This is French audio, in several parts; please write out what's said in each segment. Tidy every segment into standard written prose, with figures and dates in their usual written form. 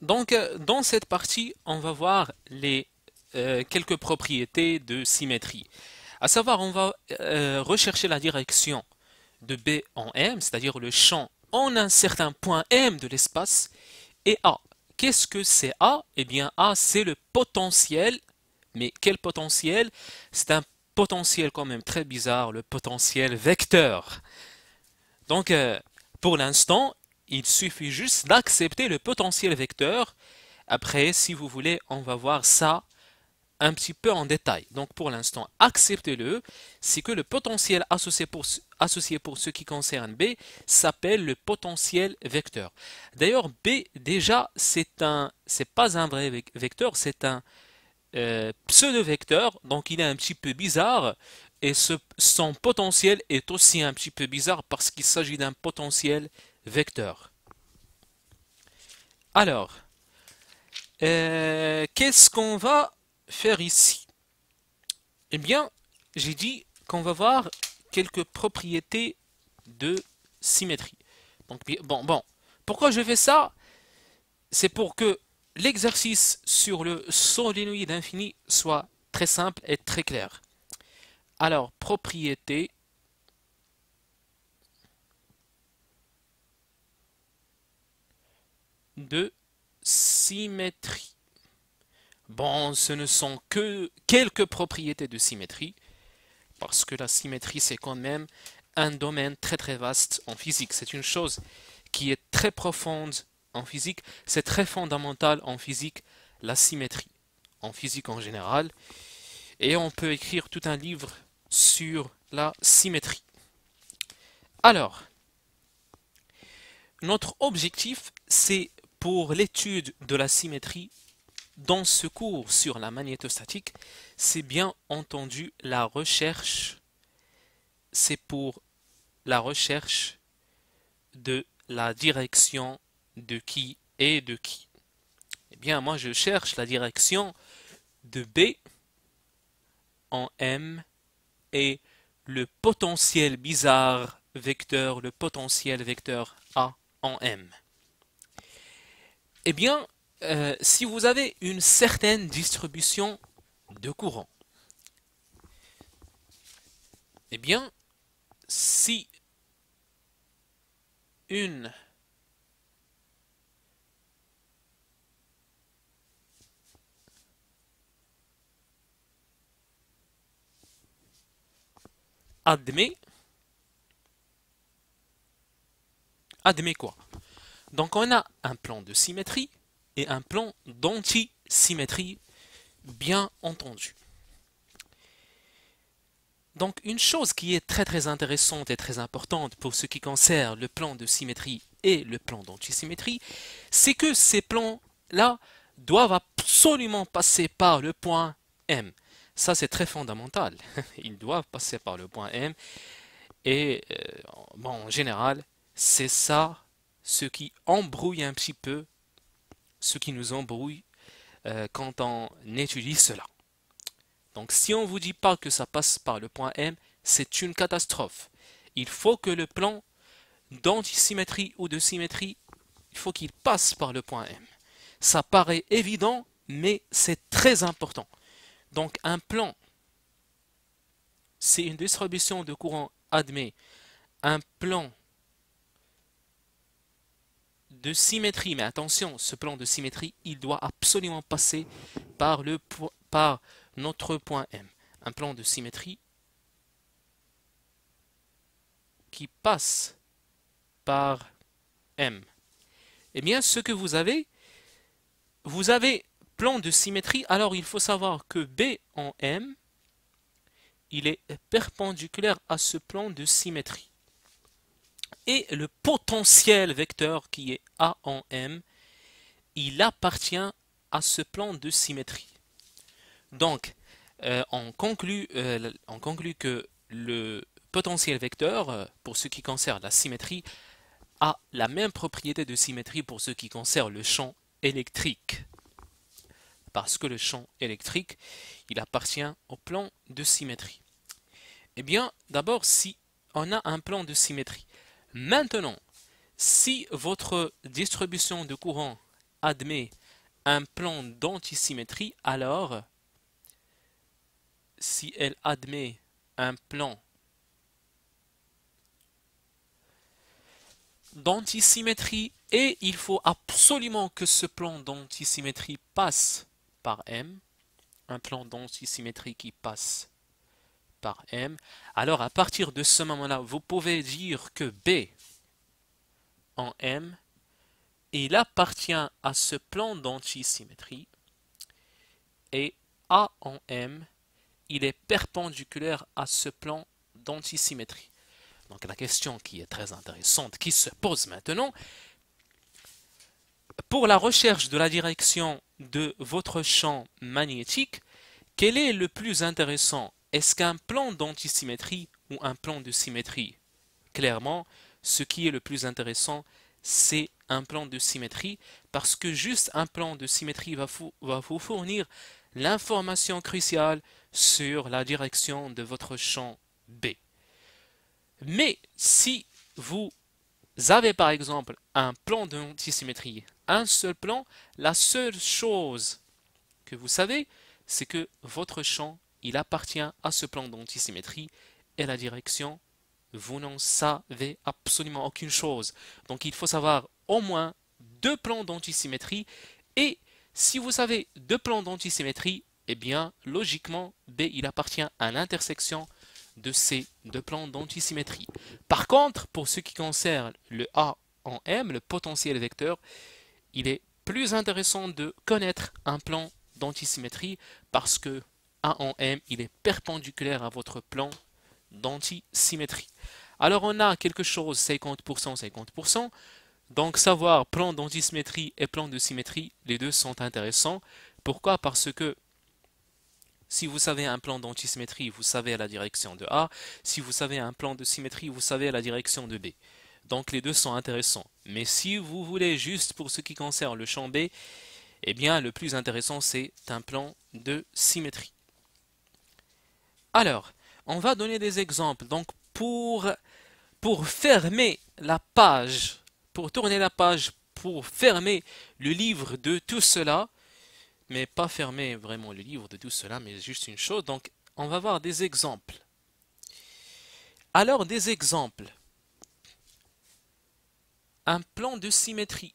Donc, dans cette partie, on va voir les quelques propriétés de symétrie. À savoir, on va rechercher la direction de B en M, c'est-à-dire le champ en un certain point M de l'espace, et A. Qu'est-ce que c'est A? Eh bien, A, c'est le potentiel. Mais quel potentiel? C'est un potentiel quand même très bizarre, le potentiel vecteur. Donc, pour l'instant, il suffit juste d'accepter le potentiel vecteur. Après, si vous voulez, on va voir ça un petit peu en détail. Donc, pour l'instant, acceptez-le. C'est que le potentiel associé pour ce qui concerne B s'appelle le potentiel vecteur. D'ailleurs, B, déjà, c'est pas un vrai vecteur, c'est un pseudo-vecteur. Donc, il est un petit peu bizarre. Et son potentiel est aussi un petit peu bizarre parce qu'il s'agit d'un potentiel vecteur. Alors, qu'est-ce qu'on va faire ici? Eh bien, j'ai dit qu'on va voir quelques propriétés de symétrie. Donc, bon. Pourquoi je fais ça? C'est pour que l'exercice sur le solénoïde infini soit très simple et très clair. Alors, propriété de symétrie. Bon, ce ne sont que quelques propriétés de symétrie, parce que la symétrie, c'est quand même un domaine très très vaste en physique. C'est une chose qui est très profonde en physique, c'est très fondamental en physique, la symétrie, en physique en général. Et on peut écrire tout un livre sur la symétrie. Alors, notre objectif, c'est pour l'étude de la symétrie dans ce cours sur la magnétostatique, c'est bien entendu la recherche, c'est pour la recherche de la direction de qui et de qui. Eh bien, moi, je cherche la direction de B en M et le potentiel bizarre vecteur, le potentiel vecteur A en M. Eh bien, si vous avez une certaine distribution de courant, eh bien, si une admet, admet quoi? Donc on a un plan de symétrie et un plan d'antisymétrie, bien entendu. Donc une chose qui est très très intéressante et très importante pour ce qui concerne le plan de symétrie et le plan d'antisymétrie, c'est que ces plans-là doivent absolument passer par le point M. Ça c'est très fondamental. Ils doivent passer par le point M et bon, en général, c'est ça ce qui embrouille un petit peu, ce qui nous embrouille quand on étudie cela. Donc si on ne vous dit pas que ça passe par le point M, c'est une catastrophe. Il faut que le plan d'antisymétrie ou de symétrie, il faut qu'il passe par le point M. Ça paraît évident, mais c'est très important. Donc un plan, c'est une distribution de courant admet un plan de symétrie, mais attention, ce plan de symétrie, il doit absolument passer par notre point M. Un plan de symétrie qui passe par M. Eh bien, ce que vous avez plan de symétrie, alors il faut savoir que B en M, il est perpendiculaire à ce plan de symétrie. Et le potentiel vecteur qui est A en M, il appartient à ce plan de symétrie. Donc, on conclut que le potentiel vecteur, pour ce qui concerne la symétrie, a la même propriété de symétrie pour ce qui concerne le champ électrique. Parce que le champ électrique, il appartient au plan de symétrie. Eh bien, d'abord, si on a un plan de symétrie, maintenant, si votre distribution de courant admet un plan d'antisymétrie, alors si elle admet un plan d'antisymétrie et il faut absolument que ce plan d'antisymétrie passe par M, un plan d'antisymétrie qui passe par M, alors à partir de ce moment-là, vous pouvez dire que B en M, il appartient à ce plan d'antisymétrie et A en M, il est perpendiculaire à ce plan d'antisymétrie. Donc la question qui est très intéressante, qui se pose maintenant, pour la recherche de la direction de votre champ magnétique, quel est le plus intéressant? Est-ce qu'un plan d'antisymétrie ou un plan de symétrie? Clairement, ce qui est le plus intéressant, c'est un plan de symétrie, parce que juste un plan de symétrie va vous fournir l'information cruciale sur la direction de votre champ B. Mais si vous avez par exemple un plan d'antisymétrie, un seul plan, la seule chose que vous savez, c'est que votre champ, il appartient à ce plan d'antisymétrie et la direction, vous n'en savez absolument aucune chose. Donc il faut savoir au moins deux plans d'antisymétrie et si vous savez deux plans d'antisymétrie, eh bien logiquement B il appartient à l'intersection de ces deux plans d'antisymétrie. Par contre, pour ce qui concerne le A en M, le potentiel vecteur, il est plus intéressant de connaître un plan d'antisymétrie parce que A en M, il est perpendiculaire à votre plan d'antisymétrie. Alors on a quelque chose 50%, 50%. Donc savoir plan d'antisymétrie et plan de symétrie, les deux sont intéressants. Pourquoi? Parce que si vous savez un plan d'antisymétrie, vous savez la direction de A. Si vous savez un plan de symétrie, vous savez la direction de B. Donc les deux sont intéressants. Mais si vous voulez juste pour ce qui concerne le champ B, eh bien le plus intéressant c'est un plan de symétrie. Alors, on va donner des exemples. Donc pour fermer la page, pour tourner la page, pour fermer le livre de tout cela, mais pas fermer vraiment le livre de tout cela, mais juste une chose. Donc, on va voir des exemples. Alors, des exemples. Un plan de symétrie.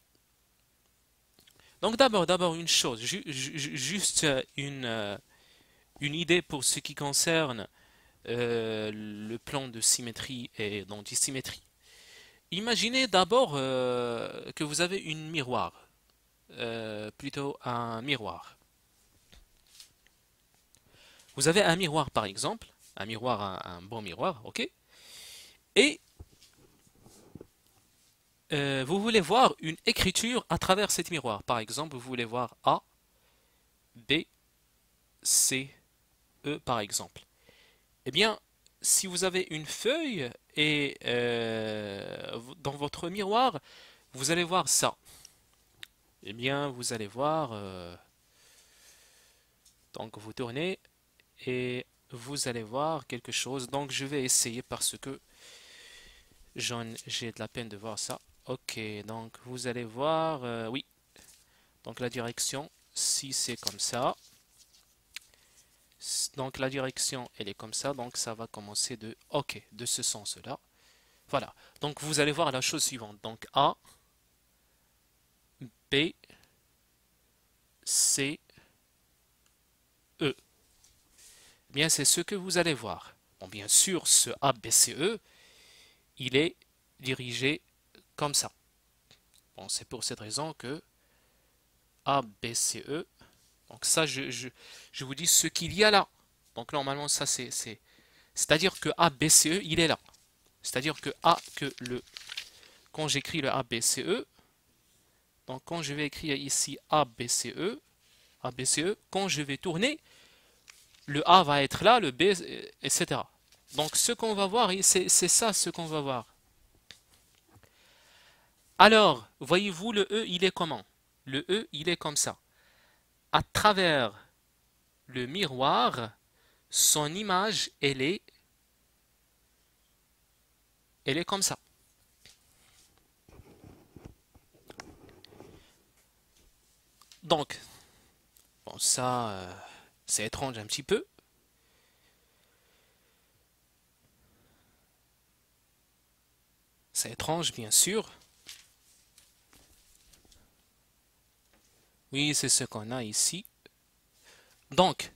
Donc, d'abord une chose, juste une idée pour ce qui concerne le plan de symétrie et d'antisymétrie. Imaginez d'abord que vous avez une miroir, plutôt un miroir. Vous avez un miroir par exemple, un miroir, un bon miroir, ok? Et vous voulez voir une écriture à travers cet miroir. Par exemple, vous voulez voir A, B, C, E par exemple. Eh bien, si vous avez une feuille et dans votre miroir, vous allez voir ça. Eh bien, vous allez voir, donc vous tournez et vous allez voir quelque chose. Donc je vais essayer parce que j'ai de la peine de voir ça. Ok, donc vous allez voir, oui, donc la direction, si c'est comme ça, donc la direction elle est comme ça, donc ça va commencer de, ok, de ce sens-là. Voilà, donc vous allez voir la chose suivante, donc A, B, C, E. Bien, c'est ce que vous allez voir. Bon, bien sûr, ce A, B, C, E, il est dirigé comme ça. Bon, c'est pour cette raison que A, B, C, E. Donc ça, je vous dis ce qu'il y a là. Donc normalement, ça c'est-à-dire que A, B, C, E, il est là. C'est-à-dire que quand j'écris le A, B, C, E, donc quand je vais écrire ici A, B, C, E, A, B, C, E, quand je vais tourner, le A va être là, le B, etc. Donc ce qu'on va voir, c'est ça ce qu'on va voir. Alors, voyez-vous, le E, il est comment? Le E, il est comme ça. À travers le miroir, son image, elle est comme ça. Donc, bon, ça, c'est étrange un petit peu. C'est étrange, bien sûr. Oui, c'est ce qu'on a ici. Donc,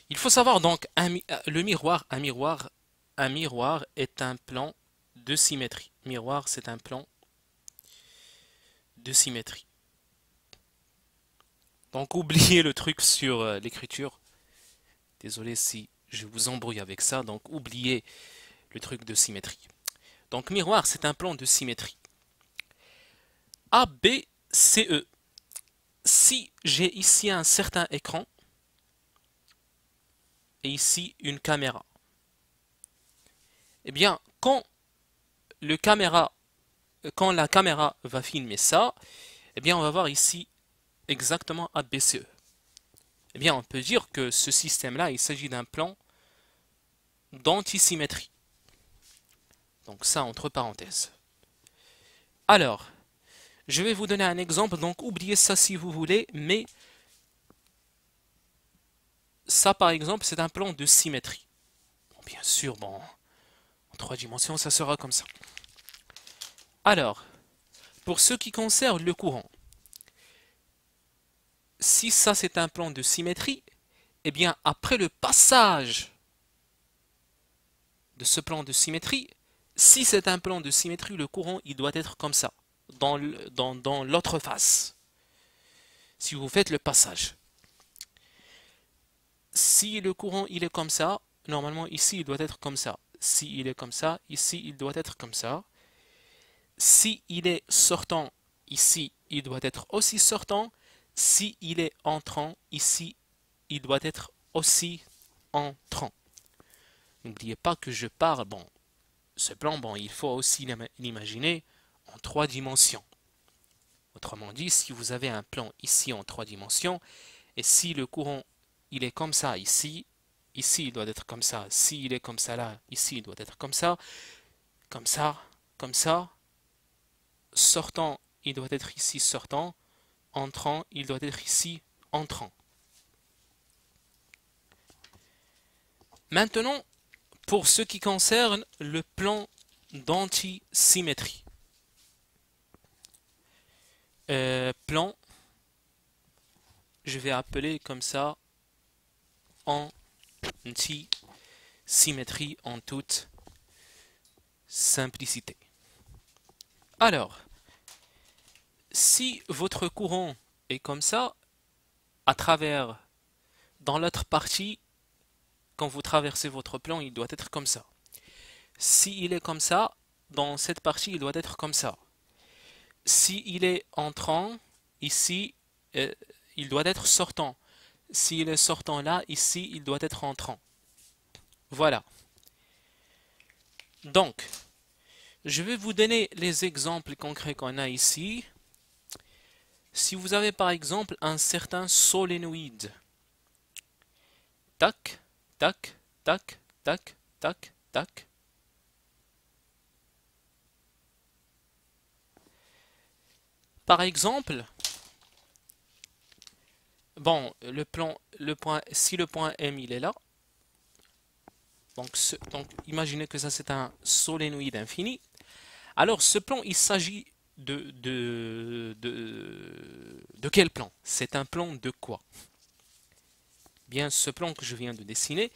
il faut savoir donc le miroir, un miroir est un plan de symétrie. Miroir, c'est un plan de symétrie. Donc, oubliez le truc sur l'écriture. Désolé si je vous embrouille avec ça. Donc, oubliez le truc de symétrie. Donc, miroir, c'est un plan de symétrie. A, B, C, E. Si j'ai ici un certain écran et ici une caméra, eh bien, quand la caméra va filmer ça, eh bien, on va voir ici exactement ABCE. Eh bien, on peut dire que ce système-là, il s'agit d'un plan d'antisymétrie. Donc ça, entre parenthèses. Alors, je vais vous donner un exemple. Donc, oubliez ça si vous voulez, mais ça, par exemple, c'est un plan de symétrie. Bon, bien sûr, bon, en 3 dimensions, ça sera comme ça. Alors, pour ce qui concerne le courant, si ça c'est un plan de symétrie, eh bien après le passage de ce plan de symétrie, si c'est un plan de symétrie, le courant il doit être comme ça, dans l'autre face. Si vous faites le passage. Si le courant il est comme ça, normalement ici il doit être comme ça. Si il est comme ça, ici il doit être comme ça. Si il est sortant, ici il doit être aussi sortant. Si il est entrant, ici il doit être aussi entrant. N'oubliez pas que je parle, bon, ce plan, bon, il faut aussi l'imaginer en 3 dimensions. Autrement dit, si vous avez un plan ici en 3 dimensions, et si le courant, il est comme ça ici, ici il doit être comme ça, s'il est comme ça là, ici il doit être comme ça, comme ça, comme ça, sortant, il doit être ici sortant, entrant, il doit être ici entrant. Maintenant, pour ce qui concerne le plan d'antisymétrie. Plan, je vais appeler comme ça antisymétrie en toute simplicité. Alors, si votre courant est comme ça, à travers, dans l'autre partie, quand vous traversez votre plan, il doit être comme ça. S'il est comme ça, dans cette partie, il doit être comme ça. S'il est entrant, ici, il doit être sortant. S'il est sortant là, ici, il doit être entrant. Voilà. Donc, je vais vous donner les exemples concrets qu'on a ici. Si vous avez par exemple un certain solénoïde, tac, tac, tac, tac, tac, tac. Par exemple, bon, si le point M il est là, donc imaginez que ça c'est un solénoïde infini. Alors ce plan, il s'agit de quel plan? C'est un plan de quoi? Bien, ce plan que je viens de dessiner,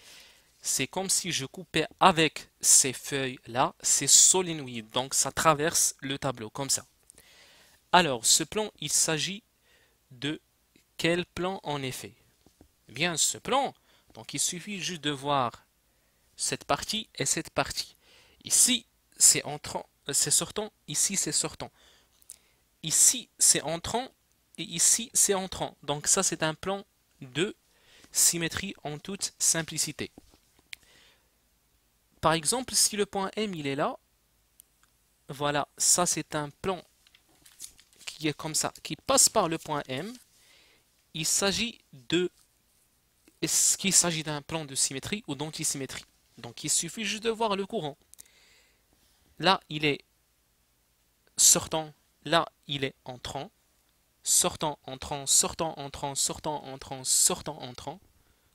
c'est comme si je coupais avec ces feuilles-là, ces solénoïdes. Donc ça traverse le tableau comme ça. Alors ce plan, il s'agit de quel plan en effet? Eh bien, ce plan, donc il suffit juste de voir cette partie et cette partie. Ici, c'est entrant, c'est sortant, ici c'est sortant. Ici, c'est entrant et ici, c'est entrant. Donc ça, c'est un plan de symétrie en toute simplicité. Par exemple, si le point M, il est là, voilà, ça c'est un plan qui est comme ça, qui passe par le point M. Il s'agit de... Est-ce qu'il s'agit d'un plan de symétrie ou d'antisymétrie? Donc il suffit juste de voir le courant. Là, il est sortant, là, il est entrant. sortant, entrant, sortant, entrant, sortant, entrant, sortant, entrant,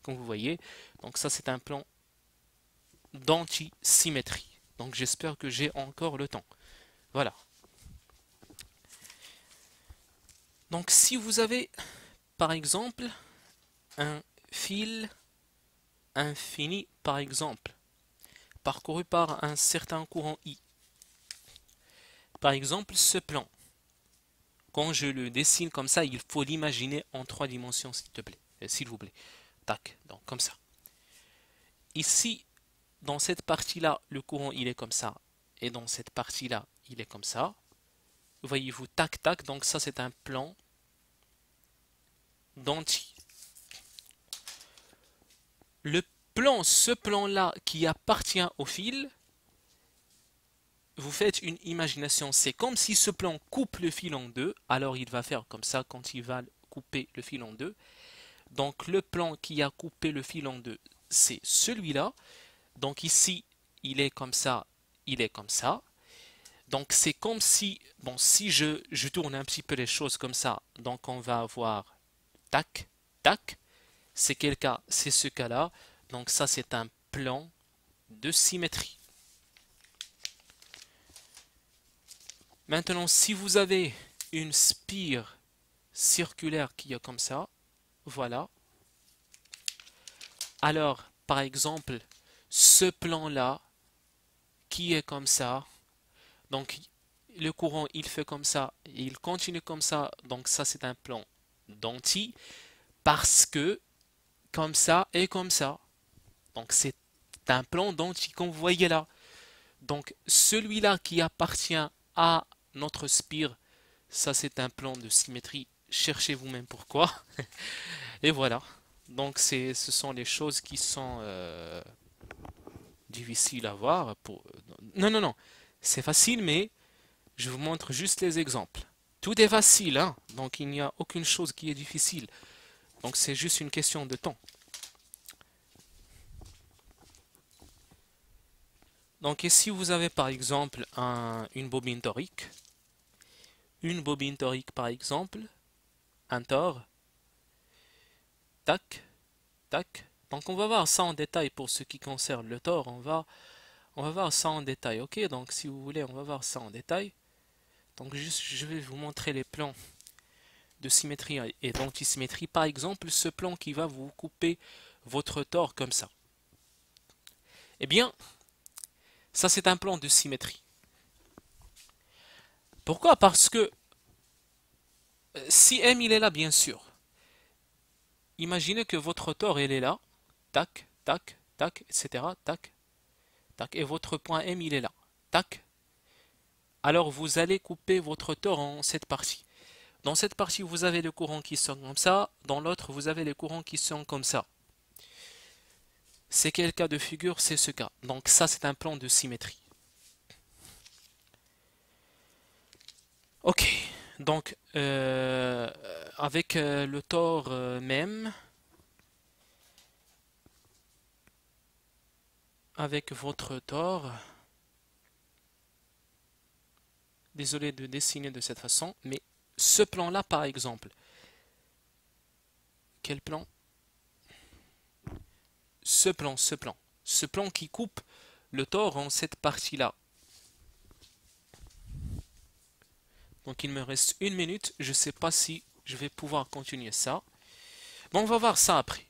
comme vous voyez. Donc ça, c'est un plan d'antisymétrie. Donc j'espère que j'ai encore le temps. Voilà. Donc si vous avez, par exemple, un fil infini, par exemple, parcouru par un certain courant I. Par exemple, ce plan, quand je le dessine comme ça, il faut l'imaginer en 3 dimensions, s'il te plaît, s'il vous plaît. Tac, donc comme ça. Ici, dans cette partie-là, le courant, il est comme ça. Et dans cette partie-là, il est comme ça. Voyez-vous, tac, tac. Donc ça, c'est un plan d'anti. Le plan, ce plan-là qui appartient au fil, vous faites une imagination. C'est comme si ce plan coupe le fil en deux. Alors il va faire comme ça quand il va couper le fil en deux. Donc le plan qui a coupé le fil en deux, c'est celui-là. Donc ici, il est comme ça, il est comme ça. Donc c'est comme si, bon, si je tourne un petit peu les choses comme ça, donc on va avoir tac, tac. C'est quel cas? C'est ce cas-là. Donc ça, c'est un plan de symétrie. Maintenant, si vous avez une spire circulaire qui est comme ça, voilà. Alors, par exemple, ce plan-là, qui est comme ça, donc le courant, il fait comme ça, et il continue comme ça, donc ça, c'est un plan d'anti, parce que comme ça et comme ça. Donc c'est un plan d'anti, comme vous voyez là. Donc celui-là qui appartient à notre spire, ça c'est un plan de symétrie. Cherchez vous-même pourquoi. Et voilà. Donc ce sont les choses qui sont difficiles à voir. Non, non, non. C'est facile, mais je vous montre juste les exemples. Tout est facile, hein. Donc il n'y a aucune chose qui est difficile. Donc c'est juste une question de temps. Donc ici vous avez par exemple une bobine torique. Une bobine torique par exemple. Un tore. Tac, tac. Donc on va voir ça en détail pour ce qui concerne le tore. On va voir ça en détail. Ok, donc si vous voulez on va voir ça en détail. Donc juste je vais vous montrer les plans de symétrie et d'antisymétrie. Par exemple ce plan qui va vous couper votre tore comme ça. Eh bien, ça c'est un plan de symétrie. Pourquoi? Parce que si M il est là bien sûr. Imaginez que votre tore il est là. Tac, tac, tac, etc. Tac, tac. Et votre point M il est là. Tac. Alors vous allez couper votre tore en cette partie. Dans cette partie vous avez les courants qui sont comme ça. Dans l'autre vous avez les courants qui sont comme ça. C'est quel cas de figure? C'est ce cas. Donc ça c'est un plan de symétrie. Ok. Donc avec le tore même, avec votre tore, désolé de dessiner de cette façon, mais ce plan-là par exemple, quel plan? Ce plan qui coupe le tore en cette partie-là. Donc il me reste 1 minute, je ne sais pas si je vais pouvoir continuer ça. Bon, on va voir ça après.